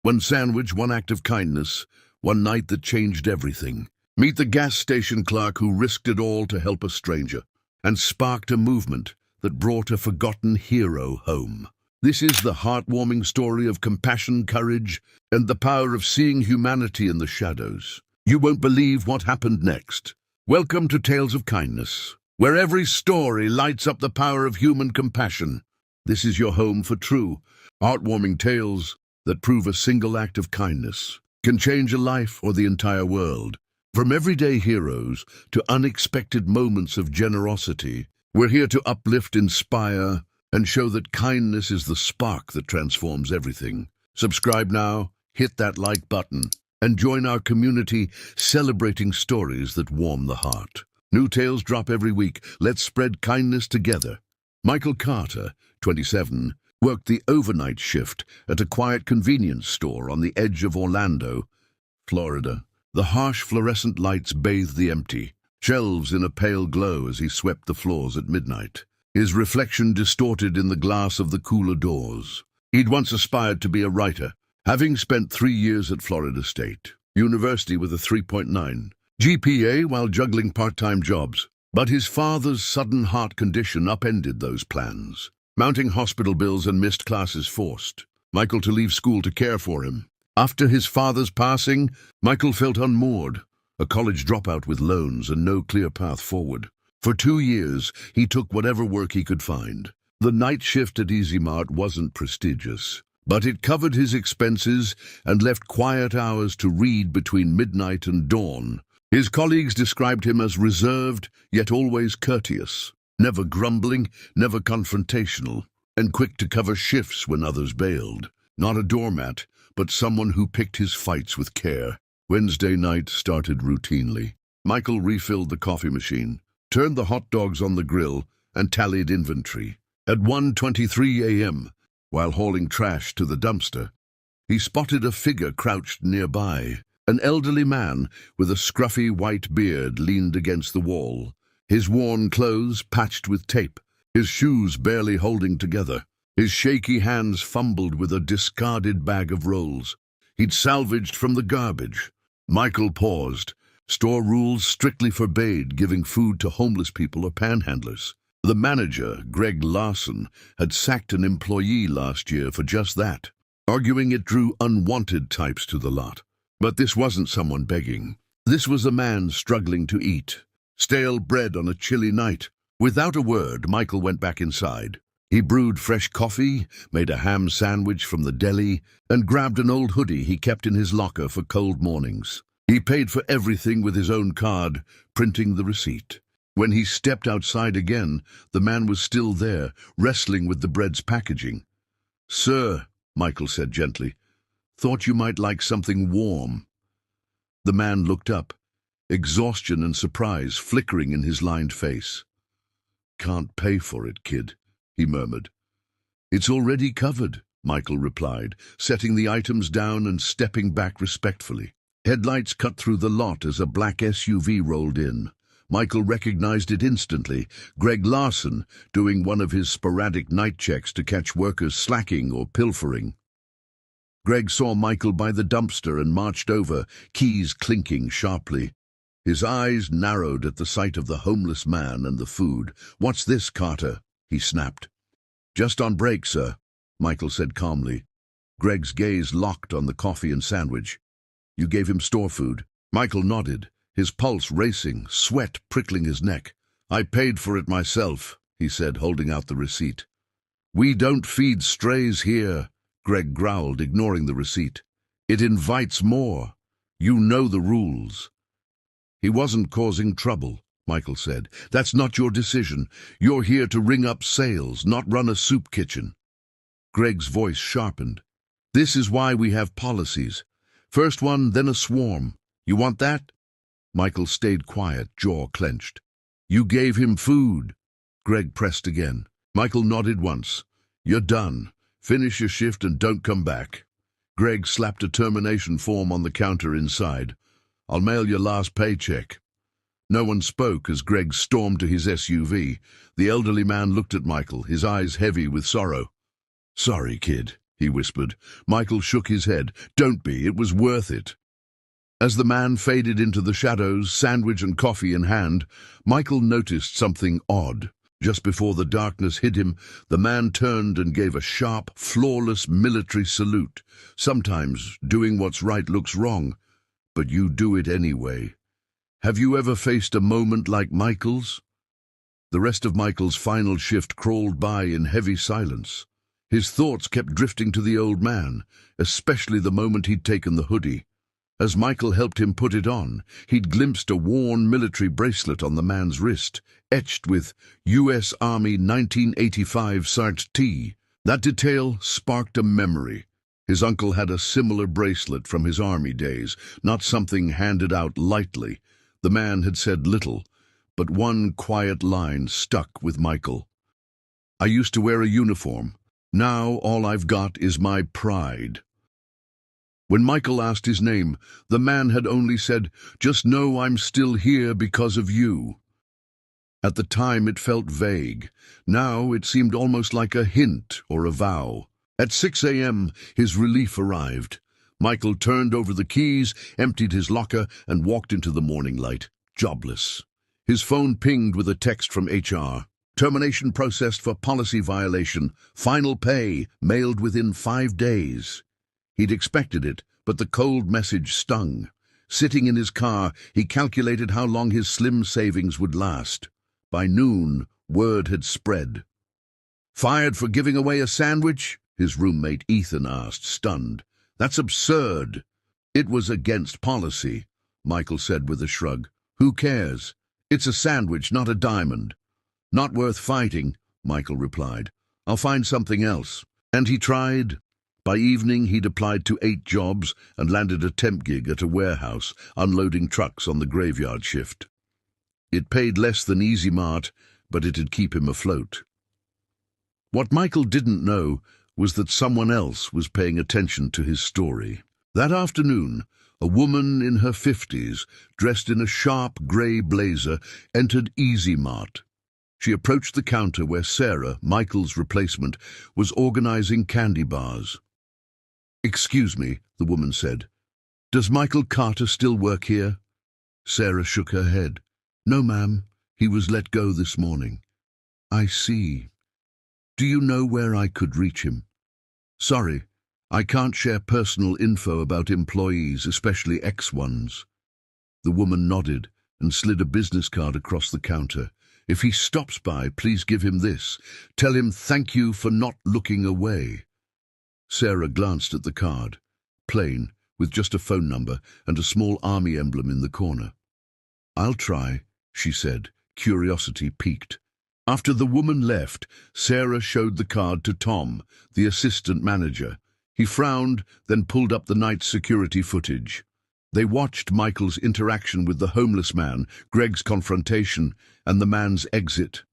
One sandwich, one act of kindness, one night that changed everything. Meet the gas station clerk who risked it all to help a stranger and sparked a movement that brought a forgotten hero home. This is the heartwarming story of compassion, courage, and the power of seeing humanity in the shadows. You won't believe what happened next. Welcome to Tales of Kindness, where every story lights up the power of human compassion. This is your home for true, heartwarming tales that prove a single act of kindness can change a life or the entire world. From everyday heroes to unexpected moments of generosity, we're here to uplift, inspire, and show that kindness is the spark that transforms everything. Subscribe now, hit that like button, and join our community celebrating stories that warm the heart. New tales drop every week. Let's spread kindness together. Michael Carter, 27, worked the overnight shift at a quiet convenience store on the edge of Orlando, Florida. The harsh fluorescent lights bathed the empty shelves in a pale glow as he swept the floors at midnight, his reflection distorted in the glass of the cooler doors. He'd once aspired to be a writer, having spent 3 years at Florida State University with a 3.9 GPA while juggling part-time jobs. But his father's sudden heart condition upended those plans. Mounting hospital bills and missed classes forced Michael to leave school to care for him. After his father's passing, Michael felt unmoored, a college dropout with loans and no clear path forward. For 2 years, he took whatever work he could find. The night shift at Easy Mart wasn't prestigious, but it covered his expenses and left quiet hours to read between midnight and dawn. His colleagues described him as reserved, yet always courteous, never grumbling, never confrontational, and quick to cover shifts when others bailed. Not a doormat, but someone who picked his fights with care. Wednesday night started routinely. Michael refilled the coffee machine, turned the hot dogs on the grill, and tallied inventory. At 1:23 a.m., while hauling trash to the dumpster, he spotted a figure crouched nearby. An elderly man with a scruffy white beard leaned against the wall, his worn clothes patched with tape, his shoes barely holding together. His shaky hands fumbled with a discarded bag of rolls he'd salvaged from the garbage. Michael paused. Store rules strictly forbade giving food to homeless people or panhandlers. The manager, Greg Larson, had sacked an employee last year for just that, arguing it drew unwanted types to the lot. But this wasn't someone begging. This was a man struggling to eat. Stale bread on a chilly night. Without a word, Michael went back inside. He brewed fresh coffee, made a ham sandwich from the deli, and grabbed an old hoodie he kept in his locker for cold mornings. He paid for everything with his own card, printing the receipt. When he stepped outside again, the man was still there, wrestling with the bread's packaging. "Sir," Michael said gently, "thought you might like something warm." The man looked up, exhaustion and surprise flickering in his lined face. "Can't pay for it, kid," he murmured. "It's already covered," Michael replied, setting the items down and stepping back respectfully. Headlights cut through the lot as a black SUV rolled in. Michael recognized it instantly. Greg Larson, doing one of his sporadic night checks to catch workers slacking or pilfering. Greg saw Michael by the dumpster and marched over, keys clinking sharply. His eyes narrowed at the sight of the homeless man and the food. "What's this, Carter?" he snapped. "Just on break, sir," Michael said calmly. Greg's gaze locked on the coffee and sandwich. "You gave him store food?" Michael nodded, his pulse racing, sweat prickling his neck. "I paid for it myself," he said, holding out the receipt. "We don't feed strays here," Greg growled, ignoring the receipt. "It invites more. You know the rules." "He wasn't causing trouble," Michael said. "That's not your decision. You're here to ring up sales, not run a soup kitchen." Greg's voice sharpened. "This is why we have policies. First one, then a swarm. You want that?" Michael stayed quiet, jaw clenched. "You gave him food." Greg pressed again. Michael nodded once. "You're done. Finish your shift and don't come back." Greg slapped a termination form on the counter inside. "I'll mail your last paycheck." No one spoke as Greg stormed to his SUV. The elderly man looked at Michael, his eyes heavy with sorrow. "Sorry, kid," he whispered. Michael shook his head. Don't be, it was worth it. As the man faded into the shadows, sandwich and coffee in hand, Michael noticed something odd. Just before the darkness hid him, the man turned and gave a sharp, flawless military salute. Sometimes doing what's right looks wrong, but you do it anyway. Have you ever faced a moment like Michael's? The rest of Michael's final shift crawled by in heavy silence. His thoughts kept drifting to the old man, especially the moment he'd taken the hoodie. As Michael helped him put it on, he'd glimpsed a worn military bracelet on the man's wrist, etched with U.S. Army 1985 Sart T. That detail sparked a memory. His uncle had a similar bracelet from his army days, not something handed out lightly. The man had said little, but one quiet line stuck with Michael. I used to wear a uniform. Now all I've got is my pride. When Michael asked his name, the man had only said, "Just know I'm still here because of you." At the time it felt vague. Now it seemed almost like a hint or a vow. At 6 a.m. his relief arrived. Michael turned over the keys, emptied his locker, and walked into the morning light, jobless. His phone pinged with a text from HR. Termination processed for policy violation. Final pay mailed within 5 days. He'd expected it, but the cold message stung. Sitting in his car, he calculated how long his slim savings would last. By noon, word had spread. Fired for giving away a sandwich? His roommate Ethan asked, stunned. That's absurd. It was against policy, Michael said with a shrug. Who cares? It's a sandwich, not a diamond. Not worth fighting, Michael replied. I'll find something else. And he tried. By evening, he'd applied to 8 jobs and landed a temp gig at a warehouse, unloading trucks on the graveyard shift. It paid less than Easy Mart, but it'd keep him afloat. What Michael didn't know was that someone else was paying attention to his story. That afternoon, a woman in her 50s, dressed in a sharp grey blazer, entered Easy Mart. She approached the counter where Sarah, Michael's replacement, was organizing candy bars. Excuse me, the woman said. Does Michael Carter still work here? Sarah shook her head. No, ma'am. He was let go this morning. I see. Do you know where I could reach him? Sorry, I can't share personal info about employees, especially ex-ones. The woman nodded and slid a business card across the counter. If he stops by, please give him this. Tell him thank you for not looking away. Sarah glanced at the card. Plain, with just a phone number and a small army emblem in the corner. I'll try, she said, curiosity piqued. After the woman left, Sarah showed the card to Tom, the assistant manager. He frowned, then pulled up the night's security footage. They watched Michael's interaction with the homeless man, Greg's confrontation, and the man's exit.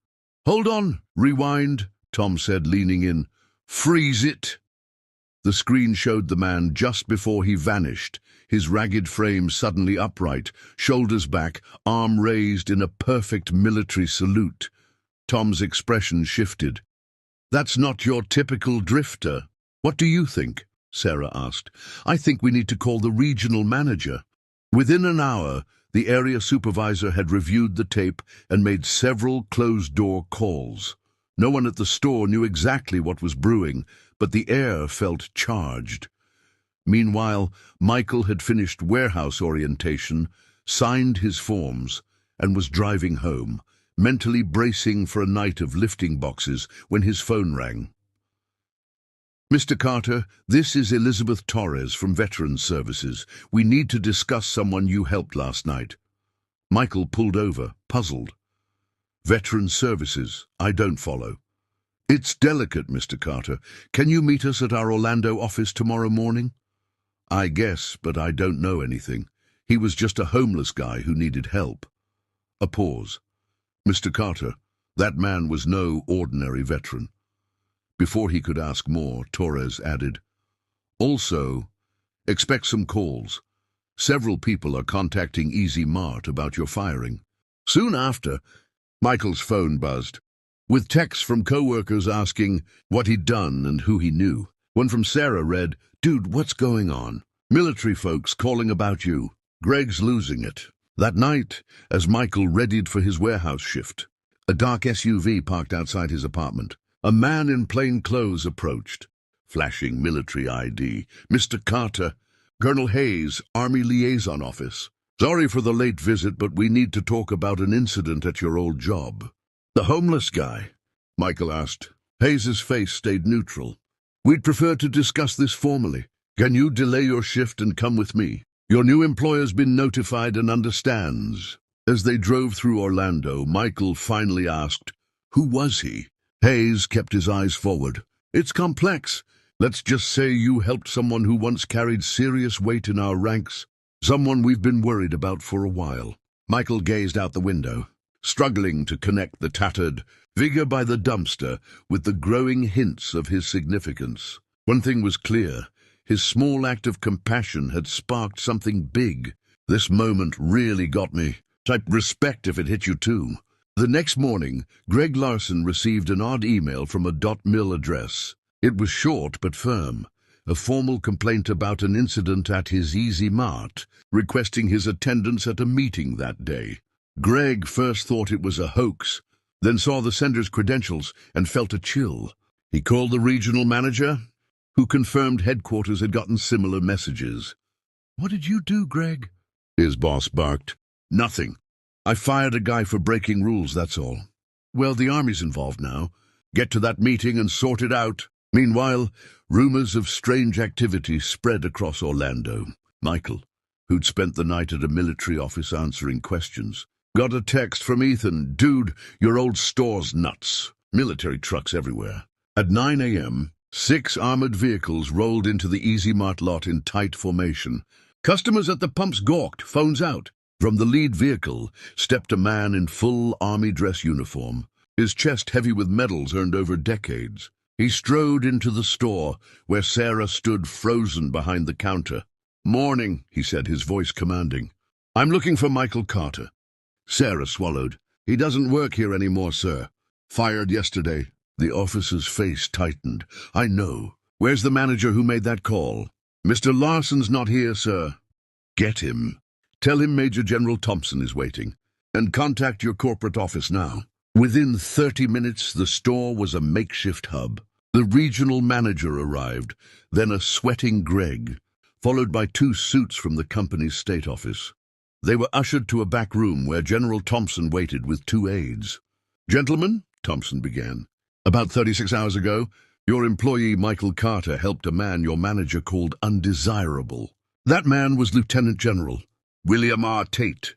Hold on, rewind, Tom said, leaning in. Freeze it! The screen showed the man just before he vanished, his ragged frame suddenly upright, shoulders back, arm raised in a perfect military salute. Tom's expression shifted. That's not your typical drifter. What do you think? Sarah asked. I think we need to call the regional manager. Within an hour, the area supervisor had reviewed the tape and made several closed-door calls. No one at the store knew exactly what was brewing, but the air felt charged. Meanwhile, Michael had finished warehouse orientation, signed his forms, and was driving home, mentally bracing for a night of lifting boxes when his phone rang. Mr. Carter, this is Elizabeth Torres from Veterans Services. We need to discuss someone you helped last night. Michael pulled over, puzzled. Veterans Services, I don't follow. It's delicate, Mr. Carter. Can you meet us at our Orlando office tomorrow morning? I guess, but I don't know anything. He was just a homeless guy who needed help. A pause. Mr. Carter, that man was no ordinary veteran. Before he could ask more, Torres added, Also, expect some calls. Several people are contacting Easy Mart about your firing. Soon after, Michael's phone buzzed, with texts from co-workers asking what he'd done and who he knew. One from Sarah read, "Dude, what's going on? Military folks calling about you. Greg's losing it." That night, as Michael readied for his warehouse shift, a dark SUV parked outside his apartment. A man in plain clothes approached, flashing military ID. "Mr. Carter, Colonel Hayes, Army Liaison Office. Sorry for the late visit, but we need to talk about an incident at your old job." "The homeless guy?" Michael asked. Hayes's face stayed neutral. "We'd prefer to discuss this formally. Can you delay your shift and come with me? Your new employer's been notified and understands." As they drove through Orlando, Michael finally asked, "Who was he?" Hayes kept his eyes forward. "It's complex. Let's just say you helped someone who once carried serious weight in our ranks, someone we've been worried about for a while." Michael gazed out the window, struggling to connect the tattered figure by the dumpster with the growing hints of his significance. One thing was clear. His small act of compassion had sparked something big. "This moment really got me. Type respect if it hit you too." The next morning, Greg Larson received an odd email from a .mil address. It was short but firm, a formal complaint about an incident at his Easy Mart, requesting his attendance at a meeting that day. Greg first thought it was a hoax, then saw the sender's credentials and felt a chill. He called the regional manager, who confirmed headquarters had gotten similar messages. "What did you do, Greg?" his boss barked. "Nothing. I fired a guy for breaking rules, that's all." "Well, the Army's involved now. Get to that meeting and sort it out." Meanwhile, rumors of strange activity spread across Orlando. Michael, who'd spent the night at a military office answering questions, got a text from Ethan. "Dude, your old store's nuts. Military trucks everywhere." At 9 a.m., 6 armored vehicles rolled into the Easy Mart lot in tight formation. Customers at the pumps gawked, phones out. From the lead vehicle stepped a man in full Army dress uniform, his chest heavy with medals earned over decades. He strode into the store, where Sarah stood frozen behind the counter. "Morning," he said, his voice commanding. "I'm looking for Michael Carter." Sarah swallowed. "He doesn't work here anymore, sir. Fired yesterday." The officer's face tightened. "I know. Where's the manager who made that call?" "Mr. Larson's not here, sir." "Get him. Tell him Major General Thompson is waiting. And contact your corporate office now." Within 30 minutes, the store was a makeshift hub. The regional manager arrived, then a sweating Greg, followed by 2 suits from the company's state office. They were ushered to a back room where General Thompson waited with 2 aides. "Gentlemen," Thompson began, "about 36 hours ago, your employee Michael Carter helped a man your manager called undesirable. That man was Lieutenant General William R. Tate,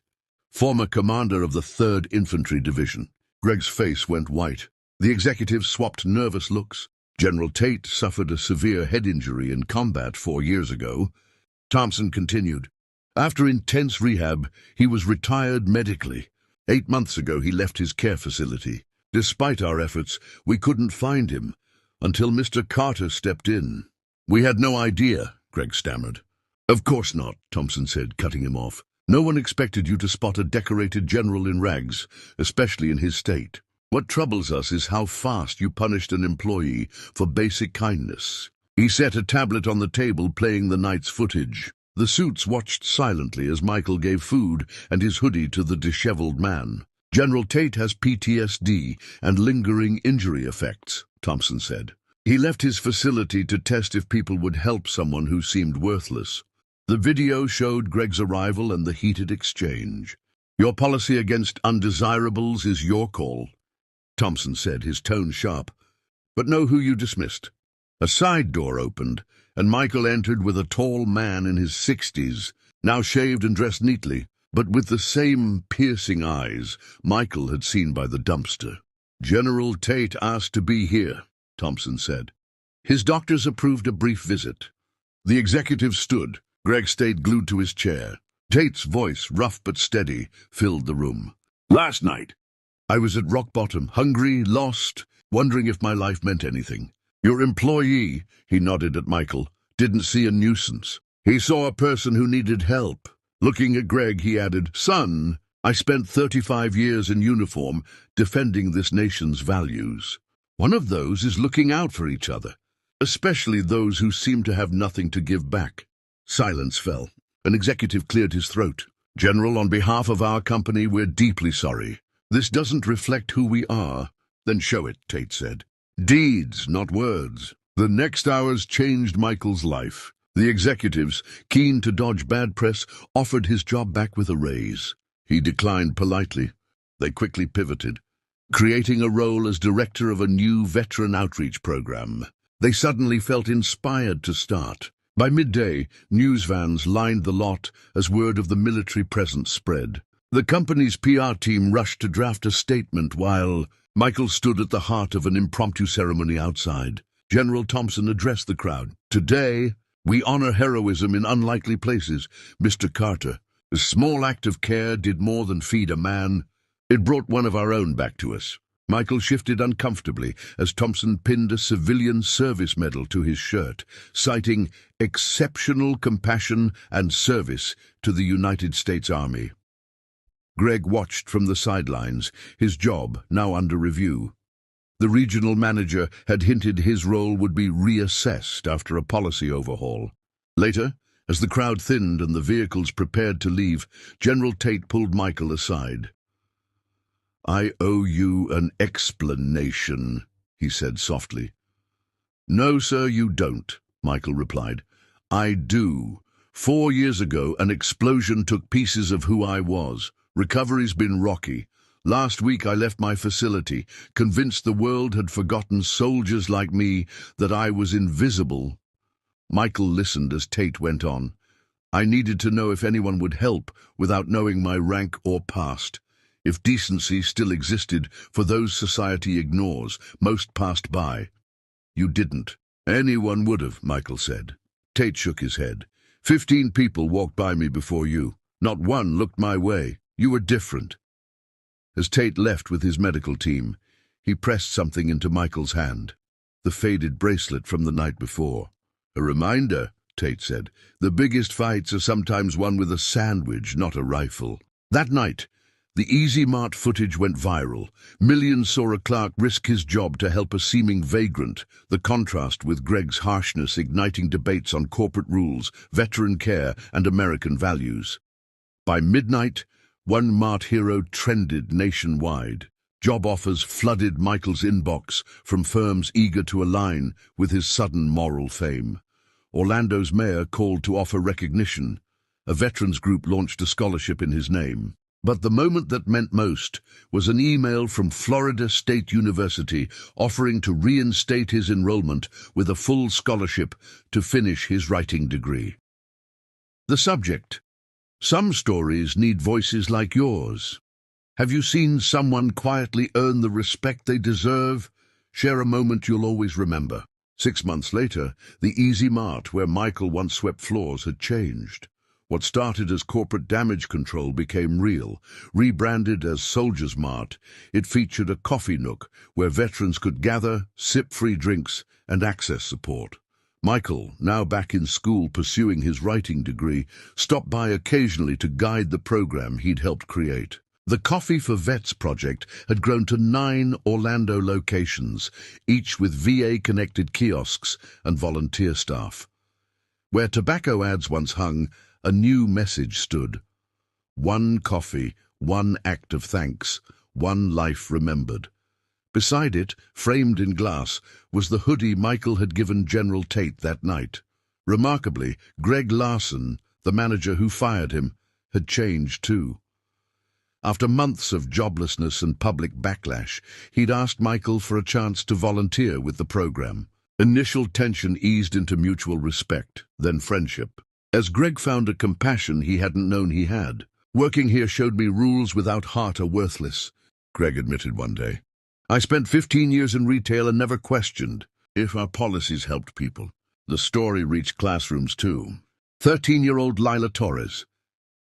former commander of the 3rd Infantry Division." Greg's face went white. The executives swapped nervous looks. "General Tate suffered a severe head injury in combat 4 years ago." Thompson continued. "After intense rehab, he was retired medically. 8 months ago, he left his care facility. Despite our efforts, we couldn't find him until Mr. Carter stepped in." "We had no idea," Greg stammered. "Of course not," Thompson said, cutting him off. "No one expected you to spot a decorated general in rags, especially in his state. What troubles us is how fast you punished an employee for basic kindness." He set a tablet on the table, playing the night's footage. The suits watched silently as Michael gave food and his hoodie to the disheveled man. "General Tate has PTSD and lingering injury effects," Thompson said. "He left his facility to test if people would help someone who seemed worthless." The video showed Greg's arrival and the heated exchange. "Your policy against undesirables is your call," Thompson said, his tone sharp. "But know who you dismissed." A side door opened, and Michael entered with a tall man in his 60s, now shaved and dressed neatly, but with the same piercing eyes Michael had seen by the dumpster. "General Tate asked to be here," Thompson said. His doctors approved a brief visit. The executive stood. Greg stayed glued to his chair. Tate's voice, rough but steady, filled the room. "Last night, I was at rock bottom, hungry, lost, wondering if my life meant anything. Your employee," he nodded at Michael, "didn't see a nuisance. He saw a person who needed help." Looking at Greg, he added, "Son, I spent 35 years in uniform defending this nation's values. One of those is looking out for each other. especially those who seemed to have nothing to give back. Silence fell. An executive cleared his throat. "General, on behalf of our company, we're deeply sorry. This doesn't reflect who we are." "Then show it," Tate said. "Deeds, not words." The next hours changed Michael's life. The executives, keen to dodge bad press, offered his job back with a raise. He declined politely. They quickly pivoted, creating a role as director of a new veteran outreach program. They suddenly felt inspired to start. By midday, news vans lined the lot as word of the military presence spread. The company's PR team rushed to draft a statement while Michael stood at the heart of an impromptu ceremony outside. General Thompson addressed the crowd. "Today, we honor heroism in unlikely places, Mr. Carter. A small act of care did more than feed a man. It brought one of our own back to us." Michael shifted uncomfortably as Thompson pinned a civilian service medal to his shirt, citing exceptional compassion and service to the United States Army. Greg watched from the sidelines, his job now under review. The regional manager had hinted his role would be reassessed after a policy overhaul. Later, as the crowd thinned and the vehicles prepared to leave, General Tate pulled Michael aside. "I owe you an explanation," he said softly. "No, sir, you don't," Michael replied. "I do. 4 years ago, an explosion took pieces of who I was. Recovery's been rocky. Last week I left my facility, convinced the world had forgotten soldiers like me, that I was invisible." Michael listened as Tate went on. "I needed to know if anyone would help without knowing my rank or past. If decency still existed for those society ignores, most passed by. You didn't." "Anyone would have," Michael said. Tate shook his head. 15 people walked by me before you. Not one looked my way. You were different." As Tate left with his medical team, he pressed something into Michael's hand. The faded bracelet from the night before. "A reminder," Tate said. "The biggest fights are sometimes won with a sandwich, not a rifle." That night, the Easy Mart footage went viral. Millions saw a Clerk risk his job to help a seeming vagrant, the contrast with Greg's harshness igniting debates on corporate rules, veteran care, and American values. By midnight, one Mart hero trended nationwide. Job offers flooded Michael's inbox from firms eager to align with his sudden moral fame. Orlando's mayor called to offer recognition. A veterans group launched a scholarship in his name. But the moment that meant most was an email from Florida State University offering to reinstate his enrollment with a full scholarship to finish his writing degree. The subject: some stories need voices like yours. Have you seen someone quietly earn the respect they deserve? Share a moment you'll always remember. 6 months later, the Easy Mart, where Michael once swept floors, had changed. What started as corporate damage control became real. Rebranded as Soldiers Mart, it featured a coffee nook where veterans could gather, sip free drinks, and access support. Michael, now back in school pursuing his writing degree, stopped by occasionally to guide the program he'd helped create. The Coffee for Vets project had grown to 9 Orlando locations, each with VA-connected kiosks and volunteer staff. Where tobacco ads once hung, a new message stood. One coffee, one act of thanks, one life remembered. Beside it, framed in glass, was the hoodie Michael had given General Tate that night. Remarkably, Greg Larson, the manager who fired him, had changed too. After months of joblessness and public backlash, he'd asked Michael for a chance to volunteer with the program. Initial tension eased into mutual respect, then friendship. As Greg found a compassion he hadn't known he had. "Working here showed me rules without heart are worthless," Greg admitted one day. "I spent 15 years in retail and never questioned if our policies helped people." The story reached classrooms too. 13-year-old Lila Torres,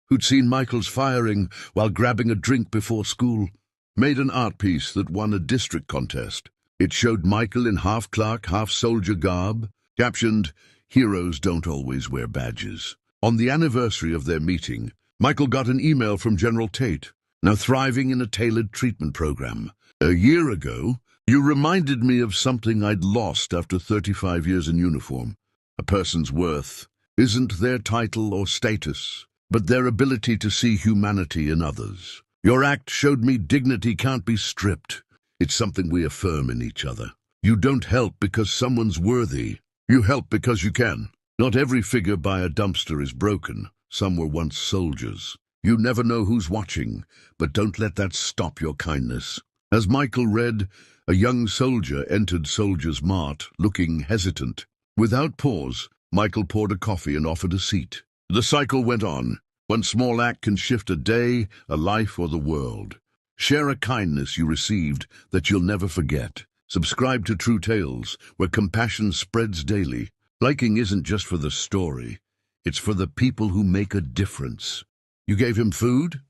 who'd seen Michael's firing while grabbing a drink before school, made an art piece that won a district contest. It showed Michael in half Clerk, half soldier garb, captioned, "Heroes don't always wear badges." On the anniversary of their meeting, Michael got an email from General Tate, now thriving in a tailored treatment program. "A year ago, You reminded me of something I'd lost after 35 years in uniform. A person's worth isn't their title or status, but their ability to see humanity in others. Your act showed me dignity can't be stripped. It's something we affirm in each other. You don't help because someone's worthy. You help because you can. Not every figure by a dumpster is broken. Some were once soldiers. You never know who's watching, but don't let that stop your kindness. As Michael read, a young soldier entered Soldier's Mart, looking hesitant. Without pause, Michael poured a coffee and offered a seat. The cycle went on. One small act can shift a day, a life, or the world. Share a kindness you received that you'll never forget. Subscribe to True Tales, where compassion spreads daily. Liking isn't just for the story. It's for the people who make a difference. You gave him food?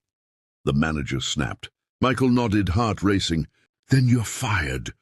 The manager snapped. Michael nodded, heart racing. Then you're fired.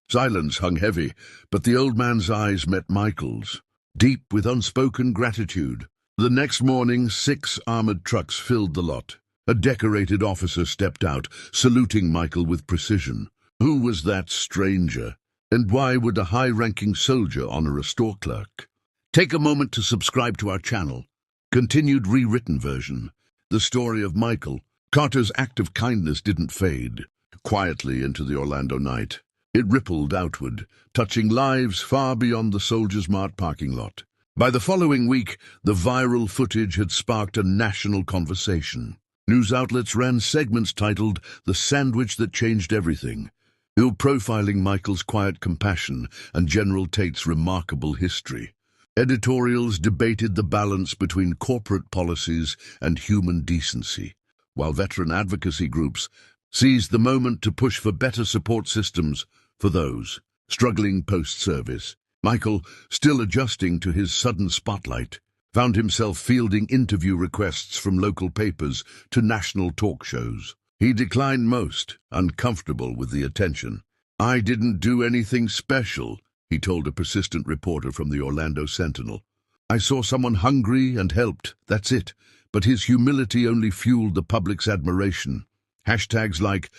Silence hung heavy, but the old man's eyes met Michael's, deep with unspoken gratitude. The next morning, 6 armored trucks filled the lot. A decorated officer stepped out, saluting Michael with precision. Who was that stranger? And why would a high-ranking soldier honor a store clerk? Take a moment to subscribe to our channel. Continued rewritten version. The story of Michael. Carter's act of kindness didn't fade quietly into the Orlando night. It rippled outward, touching lives far beyond the Soldiers' Mart parking lot. By the following week, the viral footage had sparked a national conversation. News outlets ran segments titled "The Sandwich That Changed Everything," profiling Michael's quiet compassion and General Tate's remarkable history. Editorials debated the balance between corporate policies and human decency, while veteran advocacy groups seized the moment to push for better support systems for those struggling post-service. Michael, still adjusting to his sudden spotlight, found himself fielding interview requests from local papers to national talk shows. He declined most, uncomfortable with the attention. "I didn't do anything special," he told a persistent reporter from the Orlando Sentinel. "I saw someone hungry and helped, that's it." But his humility only fueled the public's admiration. Hashtags like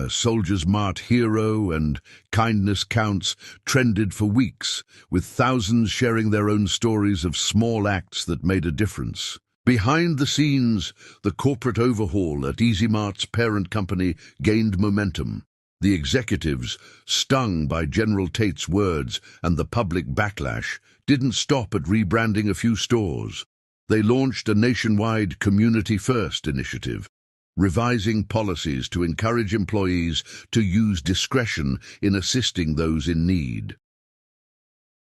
Soldier's Mart Hero and Kindness Counts trended for weeks, with thousands sharing their own stories of small acts that made a difference. Behind the scenes, the corporate overhaul at Easy Mart's parent company gained momentum. The executives, stung by General Tate's words and the public backlash, didn't stop at rebranding a few stores. They launched a nationwide Community First initiative, revising policies to encourage employees to use discretion in assisting those in need.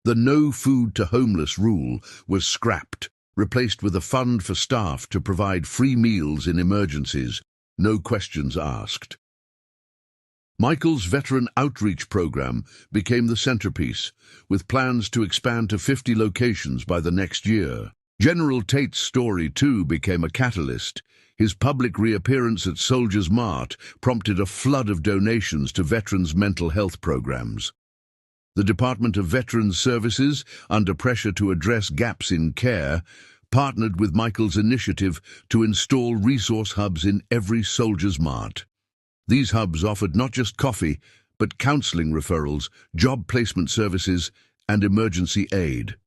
The no food to homeless rule was scrapped, replaced with a fund for staff to provide free meals in emergencies, no questions asked. Michael's veteran outreach program became the centerpiece, with plans to expand to 50 locations by the next year. General Tate's story, too, became a catalyst. His public reappearance at Soldier's Mart prompted a flood of donations to veterans' mental health programs. The Department of Veterans Services, under pressure to address gaps in care, partnered with Michael's initiative to install resource hubs in every Soldier's Mart. These hubs offered not just coffee, but counseling referrals, job placement services, and emergency aid.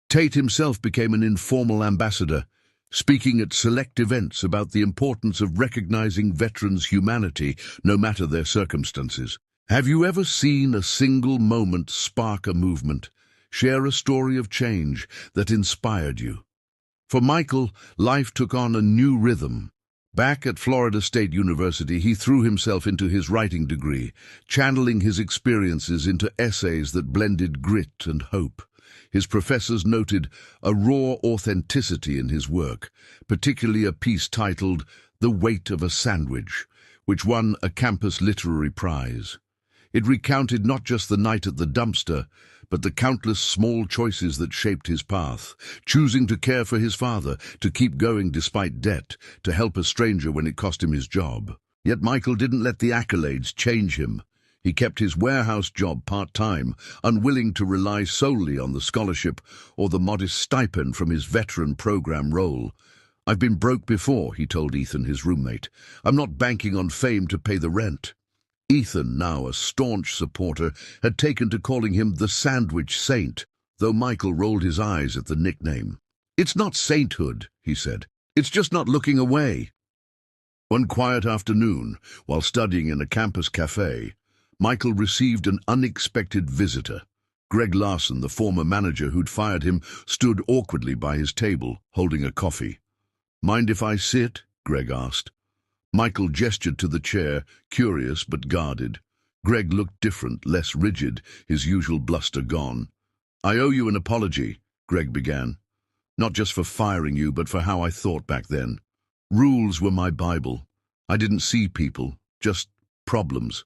Tate himself became an informal ambassador, speaking at select events about the importance of recognizing veterans' humanity, no matter their circumstances. Have you ever seen a single moment spark a movement, share a story of change that inspired you? For Michael, life took on a new rhythm. Back at Florida State University, he threw himself into his writing degree, channeling his experiences into essays that blended grit and hope. His professors noted a raw authenticity in his work, particularly a piece titled "The Weight of a Sandwich," which won a campus literary prize. It recounted not just the night at the dumpster, but the countless small choices that shaped his path, choosing to care for his father, to keep going despite debt, to help a stranger when it cost him his job. Yet Michael didn't let the accolades change him. He kept his warehouse job part-time, unwilling to rely solely on the scholarship or the modest stipend from his veteran program role. "I've been broke before," he told Ethan, his roommate. "I'm not banking on fame to pay the rent." Ethan, now a staunch supporter, had taken to calling him the Sandwich Saint, though Michael rolled his eyes at the nickname. "It's not sainthood," he said. "It's just not looking away." One quiet afternoon, while studying in a campus cafe, Michael received an unexpected visitor. Greg Larson, the former manager who'd fired him, stood awkwardly by his table, holding a coffee. "Mind if I sit?" Greg asked. Michael gestured to the chair, curious but guarded. Greg looked different, less rigid, his usual bluster gone. "I owe you an apology," Greg began. "Not just for firing you, but for how I thought back then. Rules were my Bible. I didn't see people, just problems."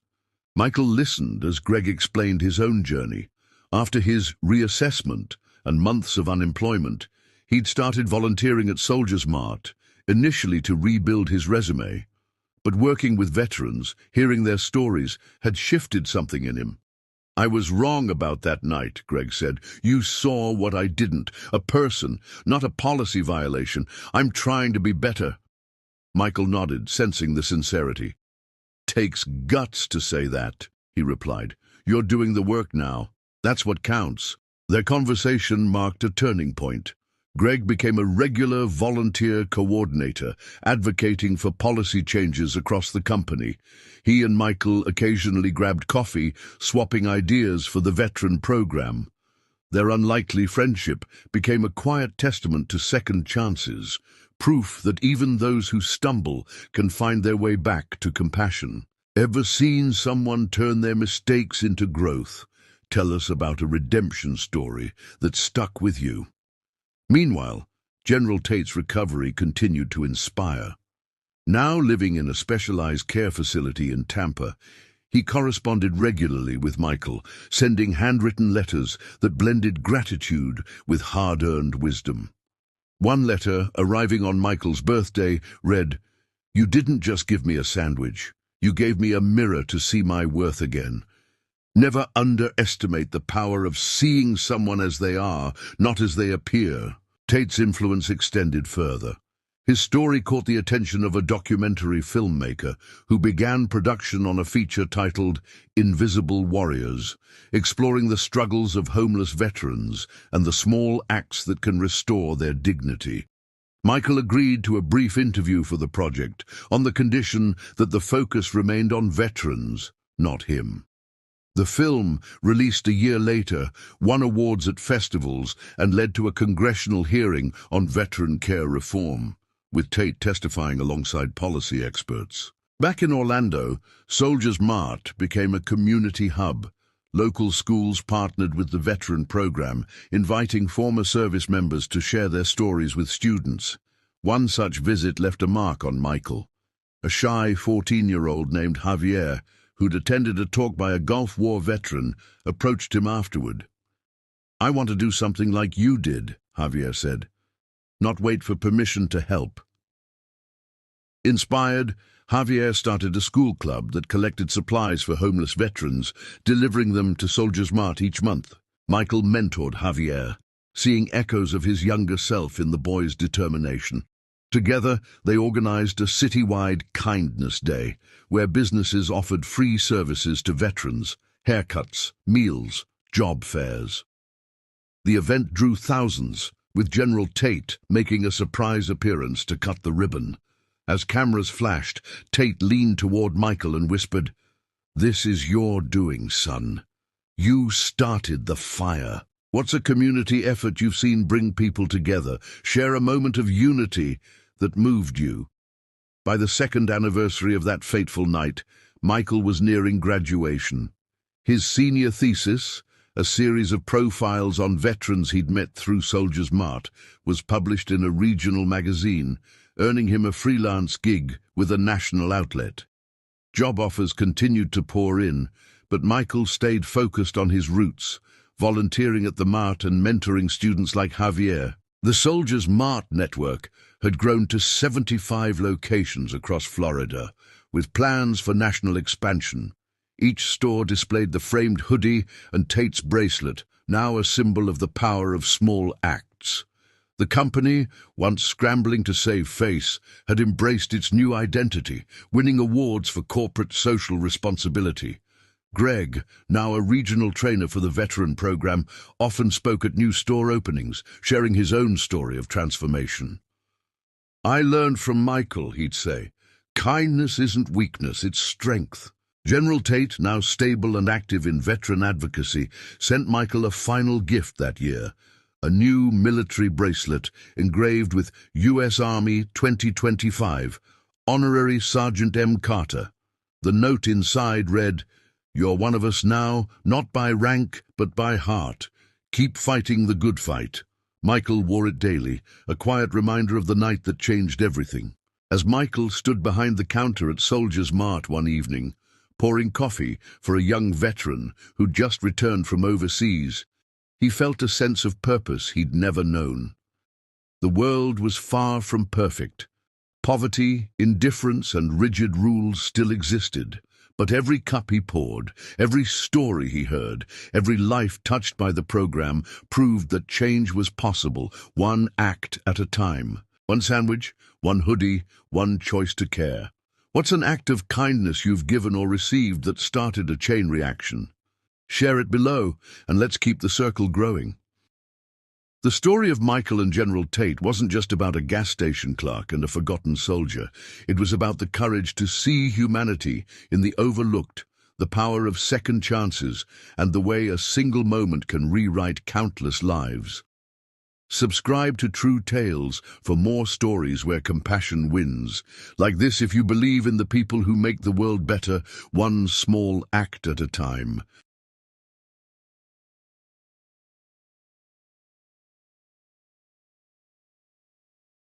Michael listened as Greg explained his own journey. After his reassessment and months of unemployment, he'd started volunteering at Soldiers Mart, initially to rebuild his resume. But working with veterans, hearing their stories, had shifted something in him. "I was wrong about that night," Greg said. "You saw what I didn't. A person, not a policy violation. I'm trying to be better." Michael nodded, sensing the sincerity. "Takes guts to say that," he replied. "You're doing the work now. That's what counts." Their conversation marked a turning point. Greg became a regular volunteer coordinator, advocating for policy changes across the company. He and Michael occasionally grabbed coffee, swapping ideas for the veteran program. Their unlikely friendship became a quiet testament to second chances, proof that even those who stumble can find their way back to compassion. Ever seen someone turn their mistakes into growth? Tell us about a redemption story that stuck with you. Meanwhile, General Tate's recovery continued to inspire. Now living in a specialized care facility in Tampa, he corresponded regularly with Michael, sending handwritten letters that blended gratitude with hard-earned wisdom. One letter, arriving on Michael's birthday, read, "You didn't just give me a sandwich. You gave me a mirror to see my worth again. Never underestimate the power of seeing someone as they are, not as they appear." Tate's influence extended further. His story caught the attention of a documentary filmmaker who began production on a feature titled Invisible Warriors, exploring the struggles of homeless veterans and the small acts that can restore their dignity. Michael agreed to a brief interview for the project, on the condition that the focus remained on veterans, not him. The film, released a year later, won awards at festivals and led to a congressional hearing on veteran care reform, with Tate testifying alongside policy experts. Back in Orlando, Soldiers Mart became a community hub. Local schools partnered with the veteran program, inviting former service members to share their stories with students. One such visit left a mark on Michael. A shy 14-year-old named Javier, who'd attended a talk by a Gulf War veteran, approached him afterward. "I want to do something like you did," Javier said. "Not wait for permission to help." Inspired, Javier started a school club that collected supplies for homeless veterans, delivering them to Soldiers Mart each month. Michael mentored Javier, seeing echoes of his younger self in the boy's determination. Together, they organized a citywide Kindness Day, where businesses offered free services to veterans, haircuts, meals, job fairs. The event drew thousands, with General Tate making a surprise appearance to cut the ribbon. As cameras flashed, Tate leaned toward Michael and whispered, "This is your doing, son. You started the fire. What's a community effort you've seen bring people together, share a moment of unity that moved you?" By the second anniversary of that fateful night, Michael was nearing graduation. His senior thesis, a series of profiles on veterans he'd met through Soldiers Mart, was published in a regional magazine, earning him a freelance gig with a national outlet. Job offers continued to pour in, but Michael stayed focused on his roots, volunteering at the Mart and mentoring students like Javier. The Soldiers Mart network had grown to 75 locations across Florida, with plans for national expansion. Each store displayed the framed hoodie and Tate's bracelet, now a symbol of the power of small acts. The company, once scrambling to save face, had embraced its new identity, winning awards for corporate social responsibility. Greg, now a regional trainer for the veteran program, often spoke at new store openings, sharing his own story of transformation. "I learned from Michael," he'd say. "Kindness isn't weakness, it's strength." General Tate, now stable and active in veteran advocacy, sent Michael a final gift that year, a new military bracelet engraved with U.S. Army 2025, Honorary Sergeant M. Carter. The note inside read, "You're one of us now, not by rank, but by heart. Keep fighting the good fight." Michael wore it daily, a quiet reminder of the night that changed everything. As Michael stood behind the counter at Soldiers' Mart one evening, pouring coffee for a young veteran who'd just returned from overseas, he felt a sense of purpose he'd never known. The world was far from perfect. Poverty, indifference, and rigid rules still existed. But every cup he poured, every story he heard, every life touched by the program proved that change was possible, one act at a time. One sandwich, one hoodie, one choice to care. What's an act of kindness you've given or received that started a chain reaction? Share it below, and let's keep the circle growing. The story of Michael and General Tate wasn't just about a gas station clerk and a forgotten soldier. It was about the courage to see humanity in the overlooked, the power of second chances, and the way a single moment can rewrite countless lives. Subscribe to True Tales for more stories where compassion wins. Like this if you believe in the people who make the world better, one small act at a time.